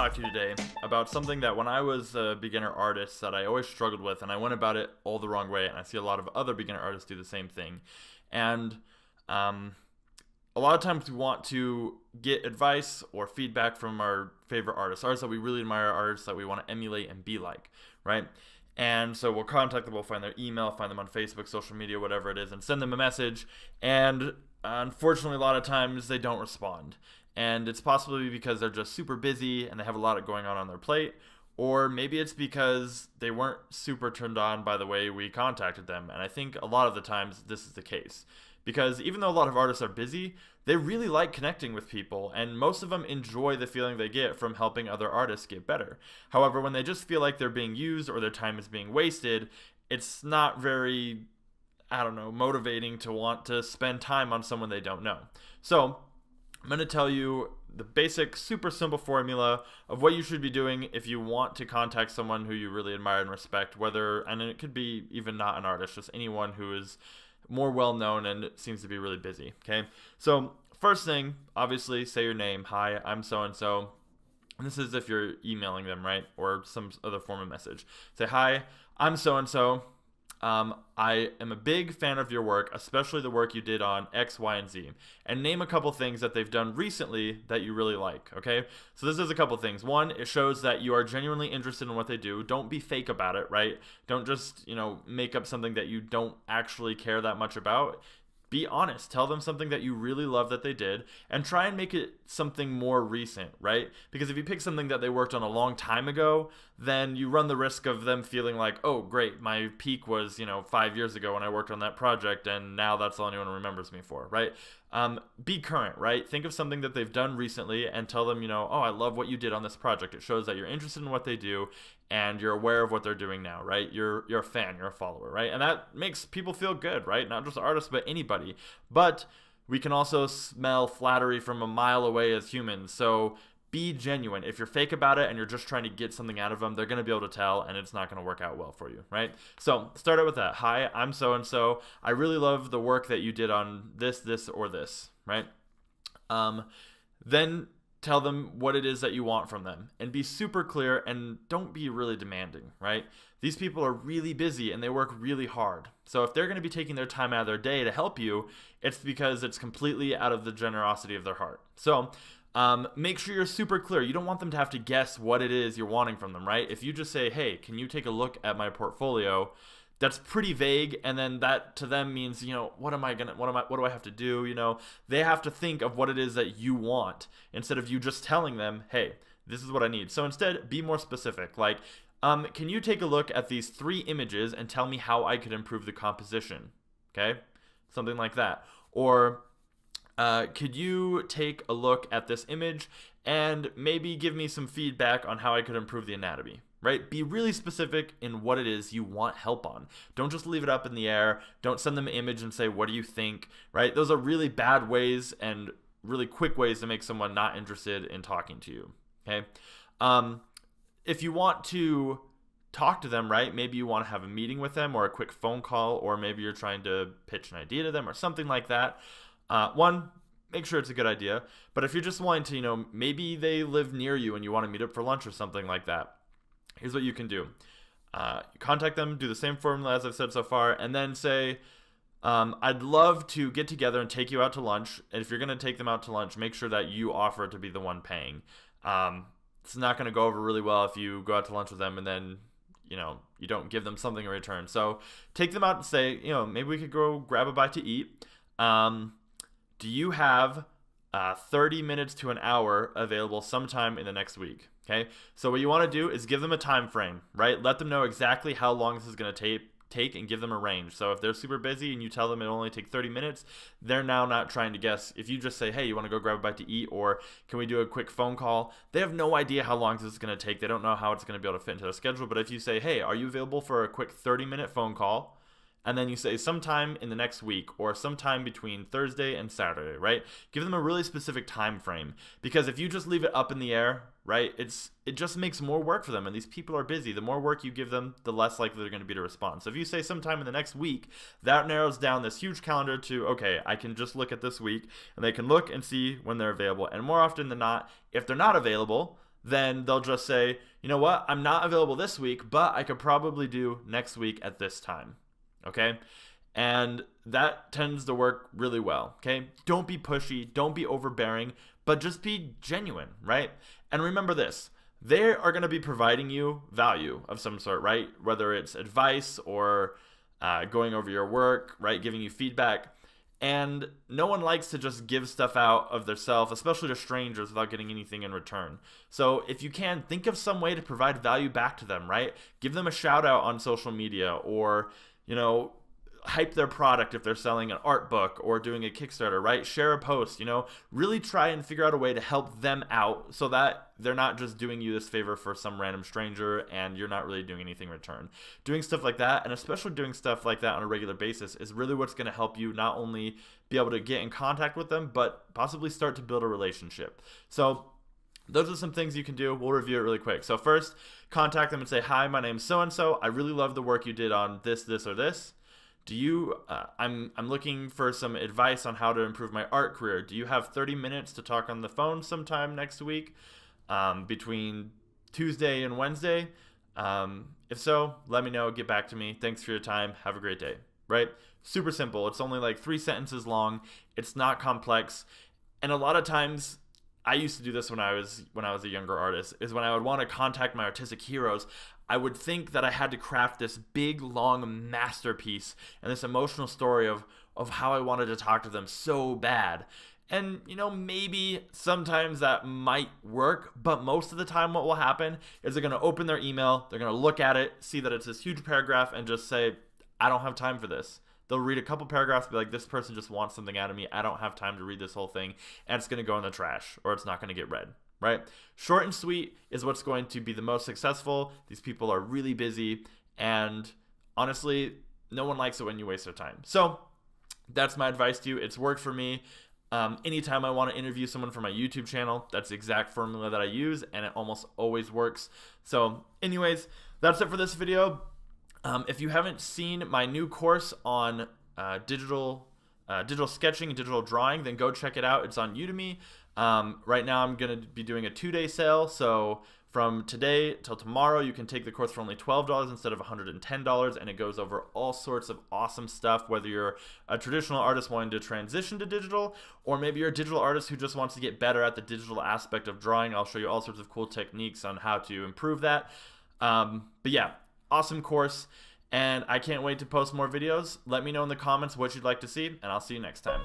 talk to you today about something that when I was a beginner artist that I always struggled with, and I went about it all the wrong way, and I see a lot of other beginner artists do the same thing. And a lot of times we want to get advice or feedback from our favorite artists that we really admire, artists that we want to emulate and be like, right? And so we'll contact them, we'll find their email, find them on Facebook, social media, whatever it is, and send them a message. And unfortunately, a lot of times they don't respond. And it's possibly because they're just super busy and they have a lot going on their plate. Or maybe it's because they weren't super turned on by the way we contacted them. And I think a lot of the times this is the case. Because even though a lot of artists are busy, they really like connecting with people, and most of them enjoy the feeling they get from helping other artists get better. However, when they just feel like they're being used or their time is being wasted, it's not very, motivating to want to spend time on someone they don't know. So I'm going to tell you the basic, super simple formula of what you should be doing if you want to contact someone who you really admire and respect, and it could be even not an artist, just anyone who is more well-known and seems to be really busy, okay? So first thing, obviously, say your name. Hi, I'm so-and-so. And this is if you're emailing them, right? Or some other form of message. Say, hi, I'm so-and-so. I am a big fan of your work, especially the work you did on X, Y, and Z. And name a couple things that they've done recently that you really like, okay? So this is a couple things. One, it shows that you are genuinely interested in what they do. Don't be fake about it, right? Don't just, make up something that you don't actually care that much about. Be honest. Tell them something that you really love that they did, and try and make it something more recent, right? Because if you pick something that they worked on a long time ago, then you run the risk of them feeling like, oh, great, my peak was, 5 years ago when I worked on that project, and now that's all anyone remembers me for, right? Be current, right? Think of something that they've done recently and tell them, oh, I love what you did on this project. It shows that you're interested in what they do and you're aware of what they're doing now, right? You're a fan, you're a follower, right? And that makes people feel good, right? Not just artists, but anybody. But we can also smell flattery from a mile away as humans. So be genuine. If you're fake about it and you're just trying to get something out of them, they're going to be able to tell, and it's not going to work out well for you, right? So start out with that. Hi, I'm so-and-so. I really love the work that you did on this, or this, right? Then tell them what it is that you want from them, and be super clear, and don't be really demanding, right? These people are really busy and they work really hard. So if they're going to be taking their time out of their day to help you, it's because it's completely out of the generosity of their heart. So make sure you're super clear. You don't want them to have to guess what it is you're wanting from them, right? If you just say, hey, can you take a look at my portfolio? That's pretty vague, and then that to them means, what do I have to do? They have to think of what it is that you want instead of you just telling them, hey, this is what I need. So instead, be more specific. Like, can you take a look at these 3 images and tell me how I could improve the composition? Okay? Something like that. Or could you take a look at this image and maybe give me some feedback on how I could improve the anatomy, right? Be really specific in what it is you want help on. Don't just leave it up in the air. Don't send them an image and say, what do you think, right? Those are really bad ways and really quick ways to make someone not interested in talking to you, okay? If you want to talk to them, right, maybe you want to have a meeting with them or a quick phone call, or maybe you're trying to pitch an idea to them or something like that. One, make sure it's a good idea. But if you're just wanting to, maybe they live near you and you want to meet up for lunch or something like that, here's what you can do. Contact them, do the same formula as I've said so far, and then say, I'd love to get together and take you out to lunch. And if you're going to take them out to lunch, make sure that you offer to be the one paying. It's not going to go over really well if you go out to lunch with them and then, you don't give them something in return. So take them out and say, maybe we could go grab a bite to eat. Do you have 30 minutes to an hour available sometime in the next week? Okay, so what you want to do is give them a time frame, right? Let them know exactly how long this is going to take and give them a range. So if they're super busy and you tell them it'll only take 30 minutes, they're now not trying to guess. If you just say, hey, you want to go grab a bite to eat, or can we do a quick phone call? They have no idea how long this is going to take. They don't know how it's going to be able to fit into their schedule. But if you say, hey, are you available for a quick 30-minute phone call? And then you say sometime in the next week or sometime between Thursday and Saturday, right? Give them a really specific time frame, because if you just leave it up in the air, right, it just makes more work for them, and these people are busy. The more work you give them, the less likely they're going to be to respond. So if you say sometime in the next week, that narrows down this huge calendar to, okay, I can just look at this week, and they can look and see when they're available. And more often than not, if they're not available, then they'll just say, you know what, I'm not available this week, but I could probably do next week at this time. Okay? And that tends to work really well. Okay? Don't be pushy, don't be overbearing, but just be genuine, right? And remember this, they are going to be providing you value of some sort, right? Whether it's advice or going over your work, right? Giving you feedback. And no one likes to just give stuff out of themselves, especially to strangers, without getting anything in return. So if you can, think of some way to provide value back to them, right? Give them a shout out on social media, or, you know, hype their product if they're selling an art book or doing a Kickstarter, right? Share a post, you know, really try and figure out a way to help them out so that they're not just doing you this favor for some random stranger and you're not really doing anything in return. Doing stuff like that, and especially doing stuff like that on a regular basis, is really what's going to help you not only be able to get in contact with them, but possibly start to build a relationship. So those are some things you can do. We'll review it really quick. So first, contact them and say, hi, my name's so-and-so. I really love the work you did on this, this, or this. Do you, I'm looking for some advice on how to improve my art career. Do you have 30 minutes to talk on the phone sometime next week, between Tuesday and Wednesday? If so, let me know, get back to me. Thanks for your time. Have a great day, right? Super simple. It's only like 3 sentences long. It's not complex. And a lot of times, I used to do this when I was a younger artist, is when I would want to contact my artistic heroes, I would think that I had to craft this big, long masterpiece and this emotional story of how I wanted to talk to them so bad. And, you know, maybe sometimes that might work, but most of the time what will happen is they're going to open their email, they're going to look at it, see that it's this huge paragraph, and just say, I don't have time for this. They'll read a couple paragraphs, be like, this person just wants something out of me. I don't have time to read this whole thing, and it's going to go in the trash, or it's not going to get read. Right? Short and sweet is what's going to be the most successful. These people are really busy, and honestly, no one likes it when you waste their time. So that's my advice to you. It's worked for me. Anytime I want to interview someone for my YouTube channel, that's the exact formula that I use, and it almost always works. So anyways, that's it for this video. If you haven't seen my new course on digital sketching and digital drawing, then go check it out. It's on Udemy. Right now I'm going to be doing a 2-day sale, so from today till tomorrow you can take the course for only $12 instead of $110, and it goes over all sorts of awesome stuff, whether you're a traditional artist wanting to transition to digital, or maybe you're a digital artist who just wants to get better at the digital aspect of drawing. I'll show you all sorts of cool techniques on how to improve that. But yeah, awesome course, and I can't wait to post more videos. Let me know in the comments what you'd like to see, and I'll see you next time.